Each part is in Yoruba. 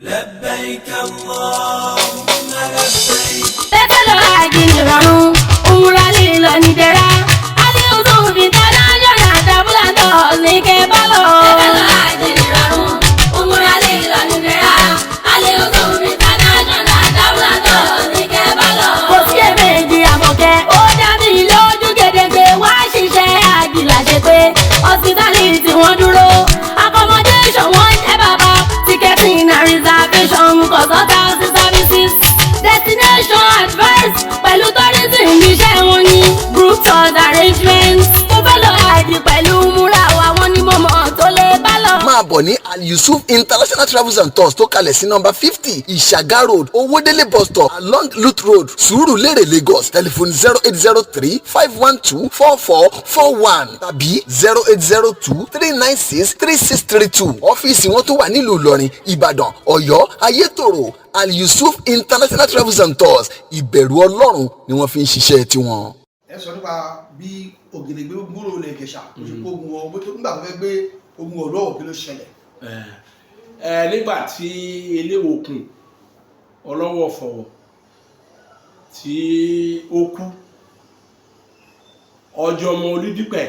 لبيك اللهم لبيك. Tẹ́tẹ́lọ àjìnìrọ̀rùn, òmùra lílọ nìdẹ̀ra. Adéhùn fi tọ́lá yọ̀nà àtàbúlàtọ̀ ní kẹbálọ̀. Tẹ́tẹ́lọ àjìnìrọ̀rùn, òmùra lílọ nìdẹ̀ra. Adéhùn fi tọ́lá yọ̀nà àtàbúlàtọ̀ ní kẹbálọ̀. Kò sí èméjì àmọ̀kẹ́, ó dá mi lójú gedegbe. Wá ṣiṣẹ́ àjìlá ṣe pé hospitality wọ́n dúró. Accommodation wọ́n jẹ́ bàbá. Ticketing and reservation, consultancy services. Destination advice pẹ̀lú tourism iṣẹ́ wọn ni group tours arrangement. Mo fẹ́ lọ àjì pẹ̀lú múra wa wọn ni mo mọ̀ tó lè bá lọ. máa bọ̀ ní Al-Yusuf International Travels and Tours tó kalẹ̀ sí nọ́mbà 50 Ìṣàgá road Owódélé bus stop along Lut road Sùúrùlérè Lagos telephone 0803-512-4441 tàbí 0802-396-3632 ọ́fíìsì wọn tó wà nílùú Ìlọrin Ìbàdàn Ọ̀yọ́ Ayétòrò Al-Yusuf International Travels and Tours ìbẹ̀rù Ọlọ́run ni wọ́n fi ń ṣiṣẹ́ tiwọn. ẹ sọ nípa bí Ògèdèngbé gbúrò lè Ìjẹ̀ṣà kò sí pé ogun ọ nígbà tó fẹ́ gbé ogun ọ̀rọ̀ òkè ló ṣẹlẹ̀. nígbà tí Eléwòkun Ọlọ́wọ̀ Fọ̀wọ̀ tí ó kú ọjọ́ ọmọ Olúdípẹ̀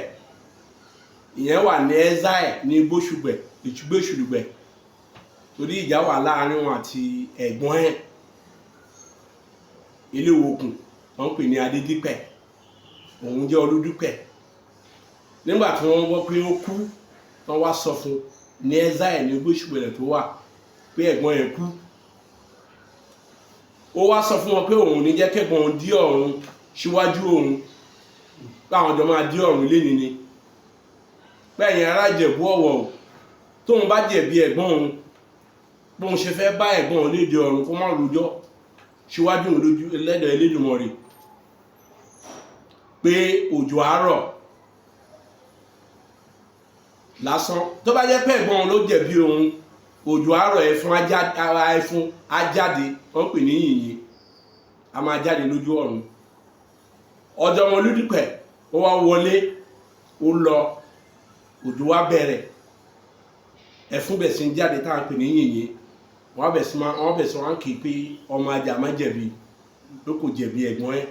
ìyẹn wà ní exile ní Gbóṣùgbẹ̀ torí ìjà wà láàrin wọn àti ẹ̀gbọ́n ẹ̀ Eléwòkun wọ́n pè ní Adédípẹ̀ òun jẹ́ Olúdípẹ̀ nígbà tí wọ́n gbọ́ pé ó kú wọ́n wá sọ fún ní exile ní Gbóṣùgbẹ̀ tó wà pé ẹ̀gbọ́n ẹ̀ kú ó wá sọ fún wọn pé òun ní jẹ́ kẹ́gbọ́n òun dí ọ̀run síwájú òun báwọn jọ máa dí ọ̀run léni ni bẹ́ẹ̀yìn ará Ìjẹ̀bú Ọ̀wọ̀ tóun bá jẹ̀bi ẹ̀gbọ́n òun bóun ṣe fẹ́ bá ẹ̀gbọ́n òun léde ọ̀run kó má rojọ́ síwájú òun lójú ẹlẹ́dọ̀ Elédùmarè pé òjò àárọ̀ lásán tó bá jẹ́ pé ẹ̀gbọ́n òun ló jẹ̀bi òun òjò àárọ̀ ẹ̀fún ajáde wọ́n pè ní yìnyín a máa jáde lójú ọ̀run ọjọ́ ọmọ Olúdípẹ̀ ó wá wọlé ó lọ òjò wá bẹ̀rẹ̀ ẹ̀fún bẹ̀ sí ń jáde táwọn pè ní yìnyín wọ́n bẹ̀ sí wọn kì í pé ọmọ ajá má jẹ̀bi ló kò jẹ̀bi ẹ̀gbọ́n ẹ̀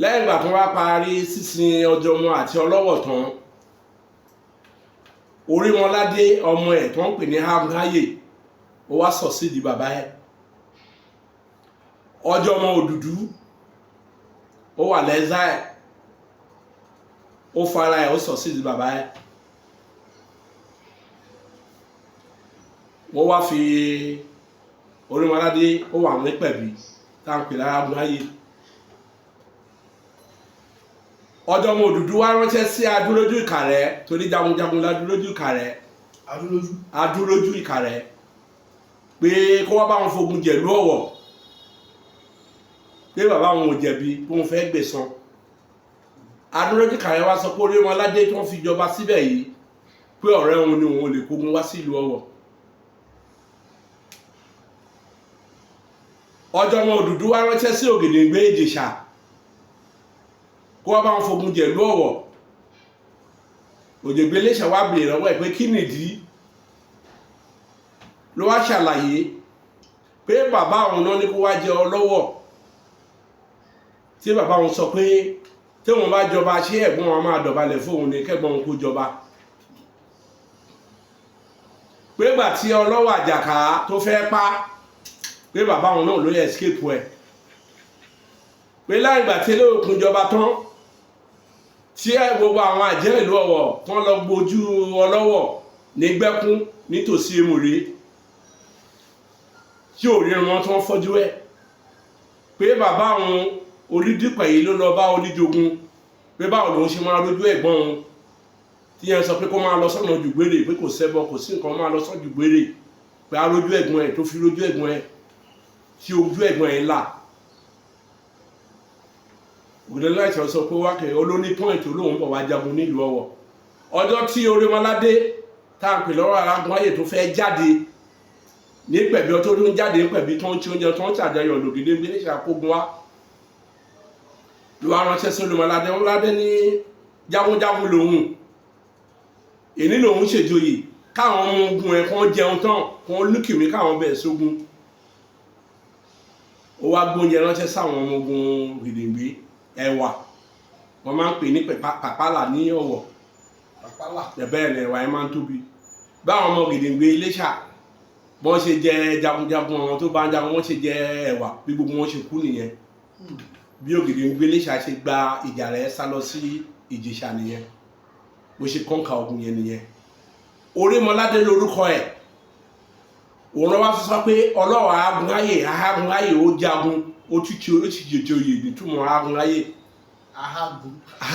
lẹ́yìn ìgbà tó wá parí sísin ọjọ́ ọmọ àti Ọlọ́wọ̀ tán Orímọládé ọmọ ẹ̀ tó ń pè ní Hamhaye ó wá sọ sí di bàbá ẹ̀ ọjọ́ ọmọ Òdùdú ó wà lẹ́zà ẹ̀ ó fara ẹ̀ ó sọ sí di bàbá ẹ̀ wọ́n wá fi Orímọládé ó wà ní Pẹ̀bí tá ń pè lára Hamhaye ọjọ́ ọmọ Òdùdú wá ránṣẹ́ sí Adúrójú Ìkàrẹ́ torí jagunjagun l'Adúrójú Ìkàrẹ́ Adúrójú Ìkàrẹ́ pé kó wá bá wọn fogun jẹ̀lú Ọ̀wọ̀ pé bàbá wọn ò jẹ̀bi pé wọn fẹ́ gbẹ̀san Adúrójú Ìkàrẹ́ wá sọ pé Orímọládé tí wọ́n fi jọba síbẹ̀ yìí pé ọ̀rẹ́ òun ni òun lè kógun wá sí ìlú Ọ̀wọ̀ ọjọ́ ọmọ Òdùdú wá ránṣẹ́ sí Ògèdèngbé Ìjẹ̀ṣà kó wá bá wọn fogun jẹ̀lú Ọ̀wọ̀ Ògèdèngbé Ìjẹ̀ṣà wá bèèrè lọ́wọ́ ẹ̀ pé kí nìdí ló wá ṣàlàyé pé bàbá òun náà ní kó wá jẹ Ọlọ́wọ̀ tí bàbá òun sọ pé tí òun bá jọba ṣé ẹ̀gbọ́n wọn máa dọ̀bálẹ̀ fóun ní kẹ́gbọ́n òun kó jọba pé gbà tí Ọlọ́wọ̀ Àjàká tó fẹ́ pa pé bàbá òun náà ló yẹ escape ẹ̀ pé láì gbà tí Eléwòkun jọba tán tí gbogbo àwọn àjẹ́ ìlú Ọ̀wọ̀ tán lọ gbójú Ọlọ́wọ̀ ní Gbẹ́kún nítòsí Èmùrè tí ò rí wọn tán fọ́jú ẹ̀ pé bàbá òun Olúdípẹ̀ yìí ló lọ bá Olújogun pé báwo lòun ṣe máa rójú ẹ̀gbọ́n òun tí yẹn sọ pé kó máa lọ sọ́nà Jùgbérè pé kò ṣẹbọ kò sí nǹkan máa lọ sọ́nà Jùgbérè pé a rójú ẹ̀gbọ́n ẹ̀ tó fi rójú ẹ̀gbọ́n ẹ̀ tí ojú ẹ̀gbọ́n ẹ̀ là Ògèdèngbé láìsàn sọ pé wákẹ́ olóní pọ́ìntì olóhùn bọ̀ wá jagun nílùú Ọ̀wọ̀ ọjọ́ tí Orímọládé tá à ń pè lọ́wọ́ Hamhaye tó fẹ́ jáde ní Pẹ̀bí ọtọ́ tó ń jáde ní Pẹ̀bí tó ń tí oúnjẹ tó ń ṣàjọyọ̀ l'Ògèdèngbé Ìjẹ̀ṣà wá ló wá ránṣẹ́ sí Orímọládé ní jagunjagun lòun èní lòun ṣèjòyè káwọn ọmọ ogun ẹ̀ kàn jẹun tán kàn lùkìmí káwọn bẹ̀ sógun ó wá gbóúnjẹ ránṣẹ́ sáwọn ọmọ ogun Gidigbe ẹ̀wà wọ́n máa ń pè ní pàpálà ní Ọ̀wọ̀ bẹ́ẹ̀ ni ẹ̀wà yẹn máa ń tóbi báwọn ọmọ Gidigbe Iléṣà bọ́n ṣe jẹ jagunjagun àwọn tó bá ń jagun wọ́n ṣe jẹ ẹ̀wà bí gbogbo wọn ṣe kú nìyẹn bí Gidigbe Iléṣà ṣe gba ìjà rẹ̀ sá lọ sí Ìjẹ̀ṣà nìyẹn bó ṣe kọ́ńkà ogun yẹn nìyẹn Orímọládé lórúkọ ẹ̀ òun wá sọ pé ọlọ́wọ́ agunráyè ó jagun ó tútù ó ti jèjì oyè nítumọ̀ agunráyè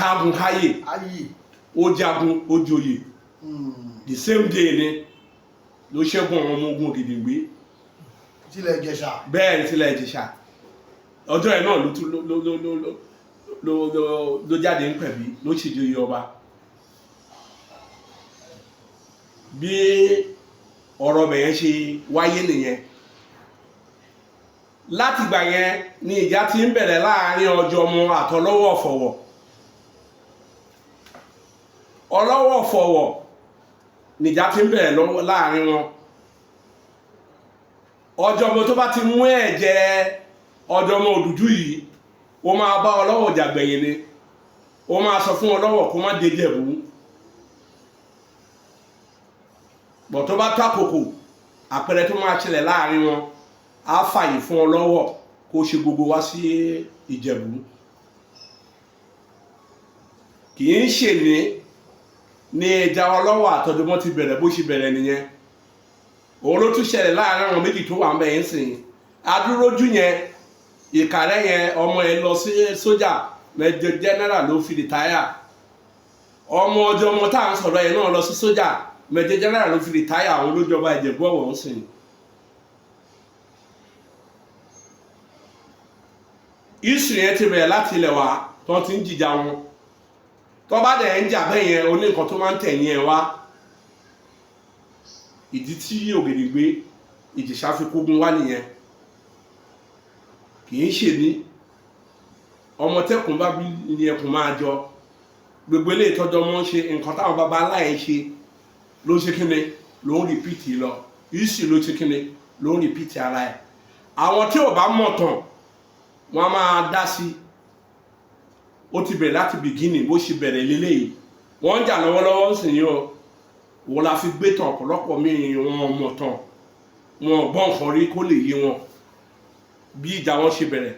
agunráyè ó jagun ó joyè the same day ni ló ṣẹ́gun àwọn ọmọ ogun Gidigbe tilẹ̀ Ìjẹ̀ṣà bẹ́ẹ̀ ni tilẹ̀ Ìjẹ̀ṣà ọjọ́ ẹ̀ náà ló jáde ń pẹ̀bí ló ṣèjòyè ọba bí ọ̀rọ̀ bẹ̀yẹn ṣe wáyé nìyẹn látìgbà yẹn ni ìjà ti ń bẹ̀rẹ̀ láàrin Ọjọ́mọ àtọlọ́wọ̀ Ọ̀fọ̀wọ̀ Ọlọ́wọ̀ Ọ̀fọ̀wọ̀ nìjà ti ń bẹ̀rẹ̀ láàrin wọn Ọjọ́mọ tó bá ti mú ẹ̀jẹ̀ Ọjọ́mọ Òdùdú yìí ó máa bá Ọlọ́wọ̀ jà gbẹ̀yìn ni ó máa sọ fún Ọlọ́wọ̀ kó má dé Jẹ̀bú bọ̀ tó bá tó àkókò àpẹẹrẹ tó máa ṣẹlẹ̀ láàrin wọn á fàyè fún Ọlọ́wọ̀ kó ṣe gbogbo wá sí Ìjẹ̀bú kì í ṣe ní ìjà Ọlọ́wọ̀ àtọjọmọ ti bẹ̀rẹ̀ bó ṣe bẹ̀rẹ̀ nìyẹn òun ló tún ṣẹlẹ̀ láàrin àwọn méjì tó wà ń bẹ̀ yẹn sìn adúrójú yẹn Ìkàrẹ́ yẹn ọmọ ẹ̀ lọ sí sójà Major General ló fi rìtáyà ọmọ Ọjọ́mọ tá à ń sọ̀rọ̀ yẹn náà lọ sí sójà Major General ló fi rìtáyà àwọn olójọba Ìjẹ̀bú Ọ̀wọ̀ ń sìn ìsù yẹn ti bẹ̀rẹ̀ láti ilẹ̀ wa tó ti ń jìjà wọn tó bá dẹ̀ ń jà bẹ́ẹ̀ yẹn oní nǹkan tó máa ń tẹ̀yìn ẹ̀ wá ìdí tí Ògèdèngbé Ìjẹ̀ṣà fi kógun wá nìyẹn kì í ṣe ní ọmọ tẹ́kùn bá bí ní ẹkùn máa jọ gbogbo ilé ìtọ́jọ́ mọ́ ṣe nǹkan táwọn bàbá aláì ṣe ló ṣe kíni ló ń rìpíìtì lọ ìsì ló ṣe kíni ló ń rìpíìtì ara ẹ̀ àwọn tí ò bá mọ̀ tán wọ́n á máa dá sí ó ti bẹ̀rẹ̀ láti bìgínì bó ṣe bẹ̀rẹ̀ lélẹ́yìí wọ́n ń jà lọ́wọ́lọ́wọ́ ń sìn yín o wọ́n la fi gbé tàn ọ̀pọ̀lọpọ̀ míì wọn mọ̀ tán wọn gbọ́n nǹkan rí kó lè yé wọn bí ìjà wọn ṣe bẹ̀rẹ̀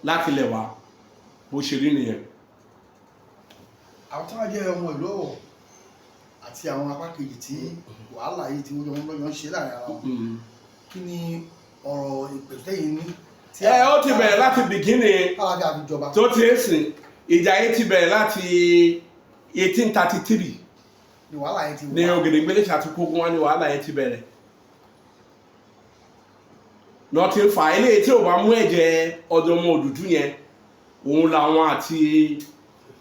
láti lẹ̀ wá bó ṣe rí nìyẹn. àwọn tí wọ́n jẹ́ ọmọ ìlú Ọ̀wọ̀ àti àwọn apá kejì tí wàhálà yìí tí wọ́n lọ́yọ̀ ń ṣe láàrin ara wọn kí ni ọ̀rọ̀ ìpèsèyìn ní. Ó ti bẹ̀rẹ̀ láti bìgínì tó ti ń sìn ìjà yìí ti bẹ̀rẹ̀ láti 1833 ni wàhálà yìí ti wà ní Ògèdèngbé Ìjẹ̀ṣà ti kógun wá ní wàhálà yìí ti bẹ̀rẹ̀ náà ti ń fa eléyìí tí ò bá mú ẹ̀jẹ̀ Ọjọ́mọ Òdùdú yẹn òun làwọn àti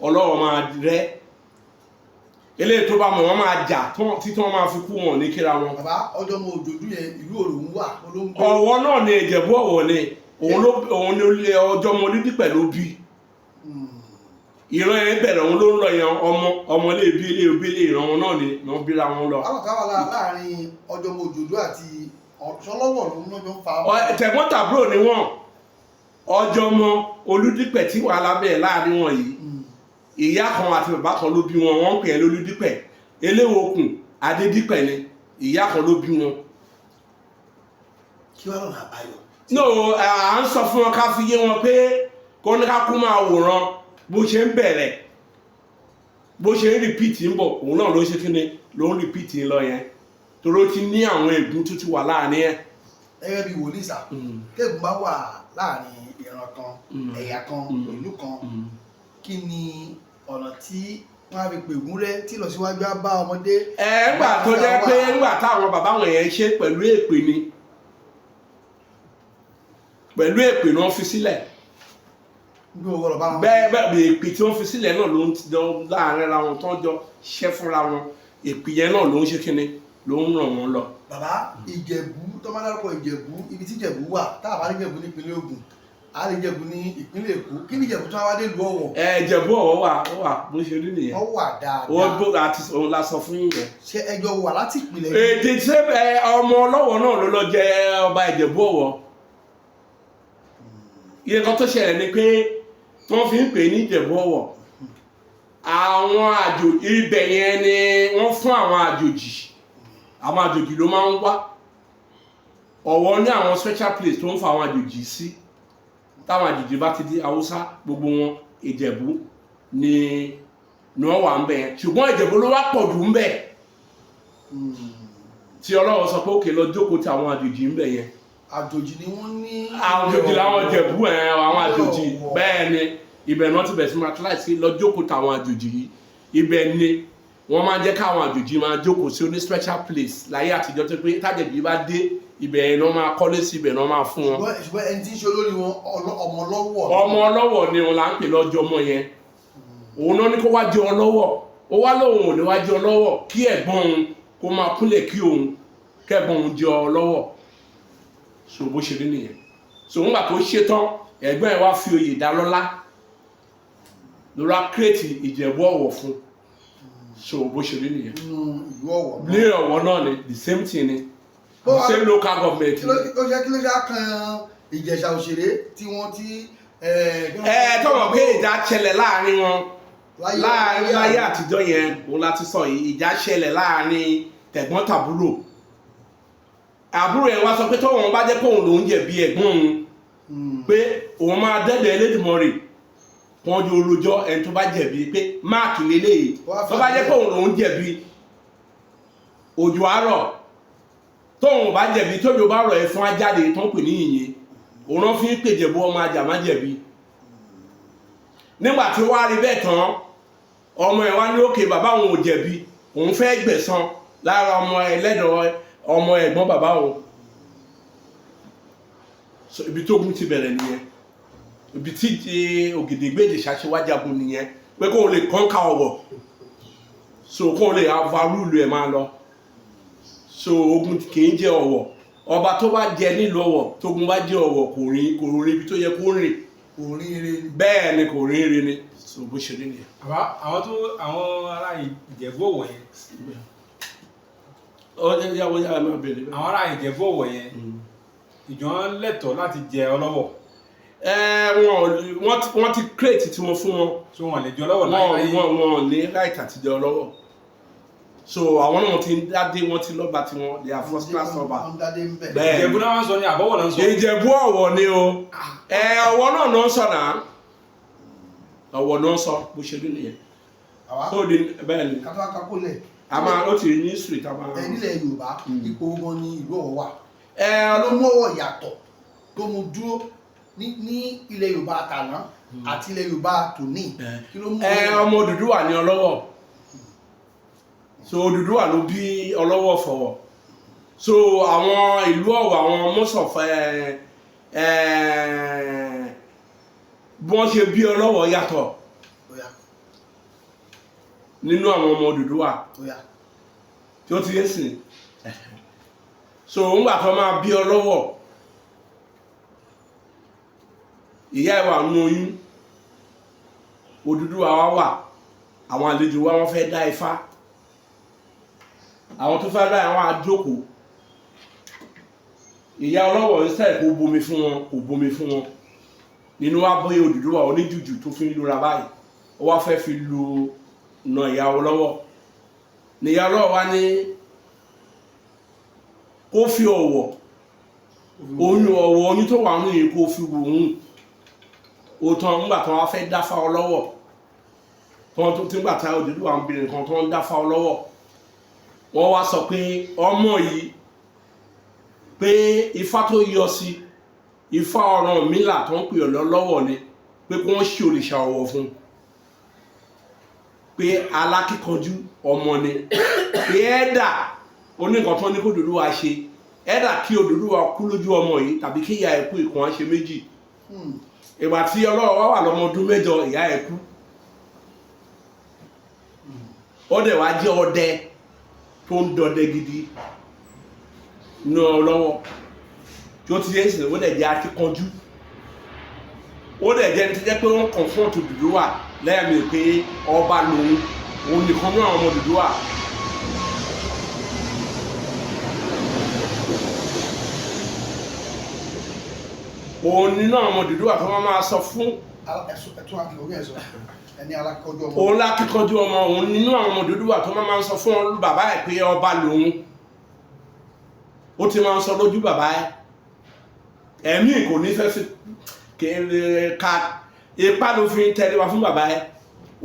Ọlọ́wọ̀ máa rẹ́ eléyìí tó bá mọ̀ wọ́n máa jà títí wọ́n máa fi kú wọn ní kíra wọn. bàbá Ọjọ́mọ Òdùdú yẹn ìlú Òròhún wà olóńgbé. Ọ̀wọ̀ náà ni Ìjẹ̀bú Ọ̀wọ̀ ni òun ni Ọjọ́mọ Olúdípẹ̀ ló bí ìran yẹn bẹ̀rẹ̀ òun ló ń lọ yẹn ọmọ ilé ìbí ilé òbí ilé ìran wọn náà ni wọ́n bíra wọn lọ. àwọn kan wà láàrin Ọjọ́mọ Òdùdú àti Ọlọ́wọ̀ ló ń lọ́jọ́ ń fa. tẹ̀gbọ́n tàbúrò ni wọ́n Ọjọ́mọ Olúdípẹ̀ tí wàhálà bẹ̀rẹ̀ láàrin wọn yìí ìyá kan àti bàbá kan ló bí wọn wọ́n ń pè é lólúdípẹ̀ Eléwòkun Adédípẹ̀ ni ìyá kan ló bí wọn. kí wàá lọ́nà àbáyọ. no à ń sọ fún wọn ká fi yé wọn pé kó ní ká kú máa wòran bó ṣe ń bẹ̀rẹ̀ bó ṣe ń rìpíìtì ń bọ̀ òun náà ló ṣe kí ni ló ń rìpíìtì ń lọ yẹn torí ó ti ní àwọn ègún tó ti wà láàrin ẹ̀. gẹ́gẹ́ bí wòlíì sà tẹ́gùn bá wà láàrin ìran kan ẹ̀yà kan ìlú kan kí ni ọ̀nà tí wọ́n á fi pègún rẹ́ tí ìlọsíwájú á bá ọmọdé. ńgbà tó jẹ́ pé ńgbà táwọn bàbá wọn yẹn ṣe pẹ̀lú èpè ni pẹ̀lú èpè ni wọ́n fi sílẹ̀ bẹ́ẹ̀ èpè tí wọ́n fi sílẹ̀ náà ló ń láàrin ara wọn tó ń jọ ṣẹ́ fúnra wọn èpè yẹn náà ló ń ṣe kíni ló ń ràn wọ́n lọ. bàbá Ìjẹ̀bú tó máa dárúkọ Ìjẹ̀bú ibi tí Ìjẹ̀bú wà tá a bá rí Ìjẹ̀bú nípínlẹ̀ Ògùn a lè Ìjẹ̀bú ní ìpínlẹ̀ Èkó kí ni Ìjẹ̀bú tó wá dé ìlú Ọ̀wọ̀. Ìjẹ̀bú Ọ̀wọ̀ wà bó ṣe rí nìyẹn. ó wà dáadáa. ó gbó àti òun la sọ fún yín yẹn. ṣé ẹjọ́ wà láti ìpìlẹ̀ yìí. èdè ṣé ọmọ Ọlọ́wọ̀ náà ló lọ jẹ ọba Ìjẹ̀bú Ọ̀wọ̀. iye kan tó ṣẹlẹ̀ ni pé tí wọ́n fi ń pè ní Ìjẹ̀bú Ọ̀wọ̀ àwọn àjòjì ibẹ̀ yẹn ni wọ́n fún àwọn àjòjì ló máa ń wá. Ọ̀wọ̀ ní àwọn special place tó ń fa àwọn àjòjì sí táwọn àjòjì bá ti di Haúsá gbogbo wọn Ìjẹ̀bú ni wọ́n wà ń bẹ̀ ṣùgbọ́n Ìjẹ̀bú ló wá pọ̀ jù ń bẹ̀ tí Ọlọ́run sọ pé òkè lọ jókòó tí àwọn àjòjì ń bẹ̀ yẹn. Àjòjì ni wọ́n ní. Àjòjì làwọn Ìjẹ̀bú àwọn àjòjì bẹ́ẹ̀ ni ibẹ̀ náà ti bẹ̀ sí materialize lọ jókòó tí àwọn àjòjì yìí ibẹ̀ ni wọ́n máa jẹ́ káwọn àjòjì máa jókòó sí oní special place láyé àtijọ́ tó pé tájẹ̀bí bá dé ibẹ̀ yẹn náà máa kọ́lé sí ibẹ̀ náà máa fún wọn. ṣùgbọ́n ẹni tí ń ṣe olórí wọn ọmọ Ọlọ́wọ̀. ọmọ Ọlọ́wọ̀ ni wọn là ń pè lọ́jọ́ ọmọ yẹn òun náà ní kó wá jẹ Ọlọ́wọ̀ ó wá lóun ò ní wá jẹ Ọlọ́wọ̀ kí ẹ̀gbọ́n òun kó máa kúnlẹ̀ kí òun kẹ́gbọ́n òun jẹ Ọlọ́wọ̀ so bó ṣe rí nìyẹn so ńgbà tó ṣe tán ẹ̀gbọ́n ẹ̀ wá fi oyè dá lọ́lá lọ́ra kírètì Ìjẹ̀bú Ọ̀wọ̀ fún so bó ṣe rí nìyẹn ní Ọ̀wọ̀ náà ni the same thing ni the same local government. kí ló ṣe kan Ìjẹ̀ṣà òṣèré tí wọ́n ti. tọ́wọ̀ pé ìjà ṣẹlẹ̀ láàrin wọn láyé àtijọ́ yẹn òun láti sọ yìí ìjà ṣẹlẹ̀ láàrin tẹ̀gbọ́n tàbúrò àbúrò ẹ̀ wá sọ pé tọ́wọ́n bá jẹ́ pé òun lòún jẹ̀bi ẹ̀gbọ́n òun pé òun máa dẹ́dẹ̀ Elédùmarè wọn jọ olójọ́ ẹni tó bá jẹ̀bi pé máàkì lélẹ́yìí tó bá jẹ́ pé òun lòún jẹ̀bi òjò àárọ̀ tóun bá jẹ̀bi tójò bá rọ̀ ẹ̀fọn ajáde tó ń pè ní yìnyín òun náà fi ń pè Jẹ̀bú ọmọ ajá má jẹ̀bi nígbà tí wàá rí bẹ́ẹ̀ tán ọmọ ẹ̀ wá ní òkè bàbá òun ò jẹ̀bi òun fẹ́ gbẹ̀san lára ọmọ ẹlẹ́dọ̀ ọmọ ẹ̀gbọ́n bàbá òun ibi tó gún ti bẹ̀rẹ̀ nìyẹn ibi tí Ògèdèngbé ṣàṣewájagun nìyẹn pé kóun lè kọ́ńkà Ọ̀wọ̀ so kóun lè avarúlù ẹ̀ máa lọ so ogun kì í jẹ́ Ọ̀wọ̀ ọba tó bá jẹ nílùú Ọ̀wọ̀ tógun bá jẹ Ọ̀wọ̀ kò rìn ibi tó yẹ kó rìn bẹ́ẹ̀ ni kò rìn ire ni so bó ṣe rí nìyẹn. àwọn ará Ìjẹ̀bú Ọ̀wọ̀ yẹn. yàwó máa bèrè. àwọn ará Ìjẹ̀bú Ọ̀wọ̀ yẹn ìjọ lẹ́tọ̀ọ́ láti jẹ Ọlọ́wọ̀. wọ́n ti crate tí wọ́n fún wọn. so wọ́n lè jẹ Ọlọ́wọ̀ láyé. wọ́n ní right àti jẹ Ọlọ́wọ̀ so àwọn náà ti ń dádé wọn ti lọ́ba tí wọ́n they are first class ọba. bẹ́ẹ̀ Ìjẹ̀bú náà wọ́n sọ ní àbọ̀wọ̀ náà ń sọ. Ìjẹ̀bú Ọ̀wọ̀ ni o Ọ̀wọ̀ náà náà ń sọ náà Ọ̀wọ̀ náà ń sọ bó ṣe rí nìyẹn. so di bẹ́ẹ̀ ni a máa ó ti ní street a máa. nílẹ̀ Yorùbá ipò wọn ní ìlú Ọ̀wọ̀ wà. ló mú Ọ̀wọ̀ yàtọ̀ tó mú dúró ní ilẹ̀ Yorùbá àtàná àti ilẹ̀ Yorùbá tòní. kí ló mú ọmọ Odùduwà ní Ọlọ́wọ̀ so Odùduwà ló bí Ọlọ́wọ̀ fọ̀wọ̀ so àwọn ìlú Ọ̀wọ̀ àwọn mọ́sọ̀fẹ́ bí wọ́n ṣe bí Ọlọ́wọ̀ yàtọ̀ nínú àwọn ọmọ Odùduwà tí ó ti yé sìn so ńgbà tó máa bí Ọlọ́wọ̀ ìyá ìwà nínú oyún Odùduwà wà àwọn àlejò wa wọ́n fẹ́ dá Ifá àwọn tó fẹ́ dá àwọn àjókòó ìyá Ọlọ́wọ̀ ìsẹ́ kò bomi fún wọn nínú wa bóyá Odùduwà oníjùjù tó fi ń lura báyìí ó wá fẹ́ fi lu nà ìyá Ọlọ́wọ̀ ní ìyá Ọlọ́wọ̀ wá ní kó fi ọ̀wọ̀ oyún tó wà nínú yìí kó fi wò ń òtàn ńgbà tó wá fẹ́ dáfá Ọlọ́wọ̀ tó ti ń gbà tá Odùduwà ń bèrè nǹkan tó ń dáfá Ọlọ́wọ̀ wọ́n wá sọ pé ọmọ yìí pé ifá tó yọ sí ifá Ọ̀rànmìlà tó ń pè Ọlọ́wọ̀ ni pé kí wọ́n ṣe òrìṣà Ọ̀wọ̀ fún pé alákíkanjú ọmọ ni pé ẹ̀dà oníkan tó ní kó Odùduwà ṣe ẹ̀dà kí Odùduwà kú lójú ọmọ yìí tàbí kí ìyá ẹ̀ kú ìkan ṣe méjì ìgbà tí Ọlọ́wọ̀ wà lọ́mọ ọdún 8 ìyá ẹ̀ kú ó dẹ̀ wá jẹ́ ọdẹ tó ń dọdẹ gidi ní Ọlọ́wọ̀ tí ó ti yẹ ìsìn ó dẹ̀ jẹ́ akíkanjú ó dẹ̀ jẹ́ ní ti jẹ́ pé wọ́n confront Odùduwà lẹ́yìn pé ọba lòun òun nìkan ní àwọn ọmọ Odùduwà. òun nínú àwọn ọmọ Odùduwà tó máa sọ fún òun lákíkanjú ọmọ òun nínú àwọn ọmọ Odùduwà tó máa sọ fún bàbá ẹ̀ pé ọba lòun ó ti máa ń sọ lójú bàbá ẹ̀ ẹ̀mí kò ní fẹ́ sí ka ipá ló fi ń tẹríba fún bàbá ẹ̀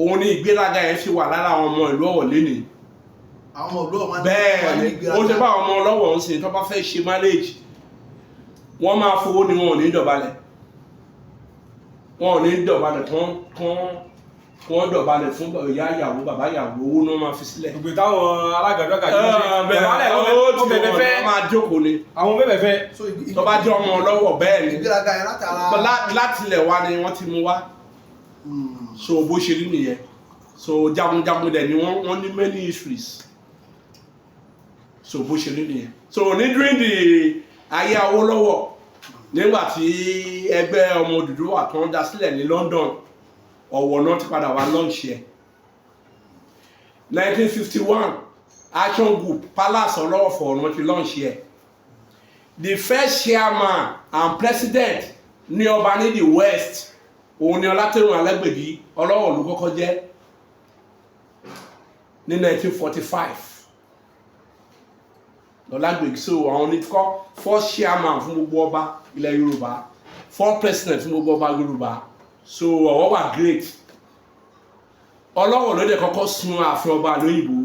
òun ní ìgbéraga ẹ̀ fi wà lára àwọn ọmọ ìlú Ọ̀wọ̀ lénìí bẹ́ẹ̀ ni ó ti bá àwọn ọmọ ọlọ́wọ̀ ń sìn tó bá fẹ́ ṣe marriage wọ́n máa fowó ni wọn ò ní dọ̀bálẹ̀ wọ́n dọ̀bálẹ̀ fún ìyá ìyàwó bàbá ìyàwó owó náà máa fi sílẹ̀. gbogbo táwọn alágàdọ́ kàjú bẹ̀rẹ̀ ó bẹ̀rẹ̀ fẹ́ máa jókòó ni àwọn bẹ̀rẹ̀ fẹ́ tó bá jẹ́ ọmọ ọlọ́wọ̀ bẹ́ẹ̀ ni láti ilẹ̀ wa ni wọ́n ti mú wá so bó ṣe rí nìyẹn so jagunjagun dẹ̀ ni wọ́n ní many histories so bó ṣe rí nìyẹn so ní during the ayé Awólọ́wọ̀ nígbà tí ẹgbẹ́ ọmọ Odùduwà tó ń dá sílẹ̀ ní London Ọ̀wọ̀ náà ti padà wá launch ẹ̀ 1951 Action Group Palace Ọlọ́wọ̀fọ̀ ọ̀nà ti launch ẹ̀ the first chairman and president ní ọba ní the West òun ni Ọlátẹrùn Alágbèdì Ọlọ́wọ̀ ló kọ́kọ́ jẹ́ ní 1945 Ọlágbèdì so àwọn ní kọ́ first chairman fún gbogbo ọba ilẹ̀ Yorùbá first president fún gbogbo ọba Yorùbá so Ọ̀wọ̀ wà great Ọlọ́wọ̀ ló dẹ̀ kọ́kọ́ sun ààfin ọba lóyìnbó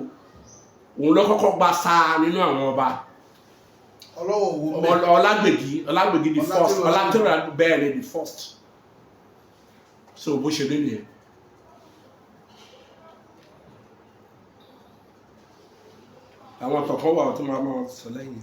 òun ló kọ́kọ́ gba sáà nínú àwọn ọba Ọlágbèdì the first Ọlátẹrùn bẹ́ẹ̀ ni the first so bó ṣe rí nìyẹn. àwọn tọ̀kan wà tó máa sọ lẹ́yìn.